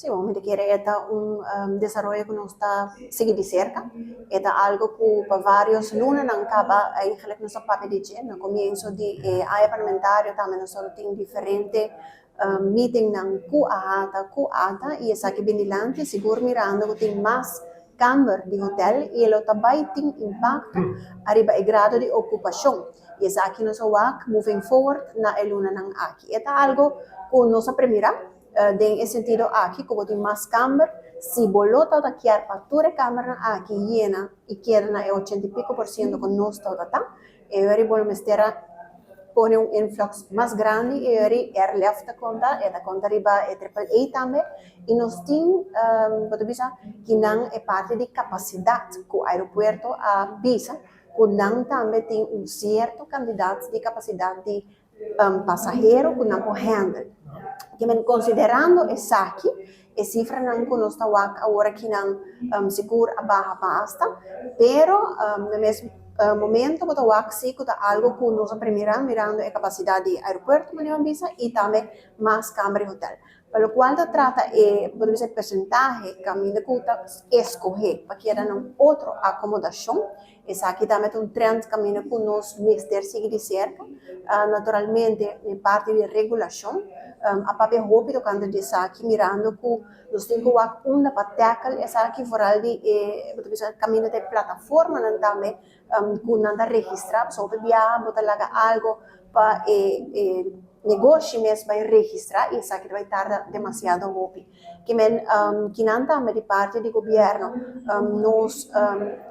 Sí, vamos a quiere esta un desarrollo que nos está sigue de cerca. Esta algo que para varios lunes não acaba eigenlijk nos papel de gente. No comienzo de área parlamentaria também nós só tem diferente meeting nan ku ata e essa que bem dilante seguro mirando que tem mais câmara de hotel e ele também tem impacto arriba o grado de ocupação. E essa aqui nós wak moving forward na eluna nan aqui. Esta algo que nós primeira en ese sentido aquí, como tiene más cámara, si bolota da quiere para cámara aquí llena y quiere el 80 y pico por ciento con nuestro data, y ahora bueno pone un influx más grande y ahora lefta conta, y la conta arriba triple A también, y nos tiene, que no es parte de capacidad que el aeropuerto a Pisa, que no también tiene un cierto candidato de capacidad de pasajero que no puede handle. Que considerando essa aqui, a cifra não conosco agora que não seguro a barra basta, pero no mesmo momento que o sim que algo que nós primeiro mirando a capacidade de aeroporto e também mais câmara de hotel. Pelo qual trata pode ser percentagem que a minha conta escolher para que era outra acomodação. Essa aqui também é um trend que a minha que nós mister sigue de cerca, naturalmente em parte de regulação. A papel rápido quando diz aqui mirando que nós temos que uma para tackle essa aqui fora de caminho de plataforma não também que não está registrado só para viajar botar lá algo para negócio mesmo vai registrar e essa aqui vai tardar demasiado rápido que não também de parte do governo nós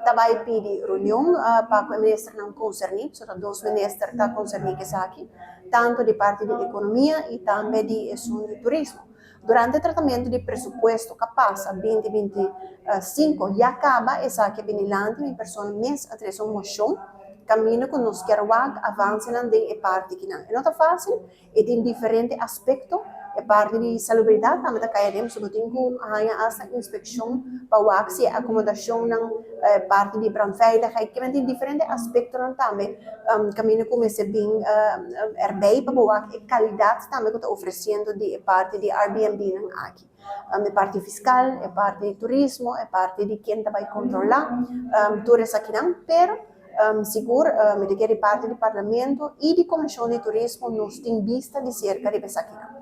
também pedir reunião para o ministro não concernir só dois ministros está concernir essa aqui tanto de parte de economia e também de turismo. Durante o tratamento de presupuesto que passa 2025 já acaba essa que vem lá em pessoa mês atrás uma moção caminho que nós queremos avançar de parte que não é fácil e tem diferentes aspectos a parte de salubridade também está caindo sobre tem que essa inspeção para o se a acomodação não parte de brandveiligheid que tem diferentes aspectos também caminho como se bem erbij para o a qualidade também que está oferecendo de parte de Airbnb aqui a parte fiscal a parte de turismo a parte de quem vai controlar tudo isso aqui não pero seguro me de parte do parlamento e de comissão de turismo nos tem vista de cerca de pesquisa.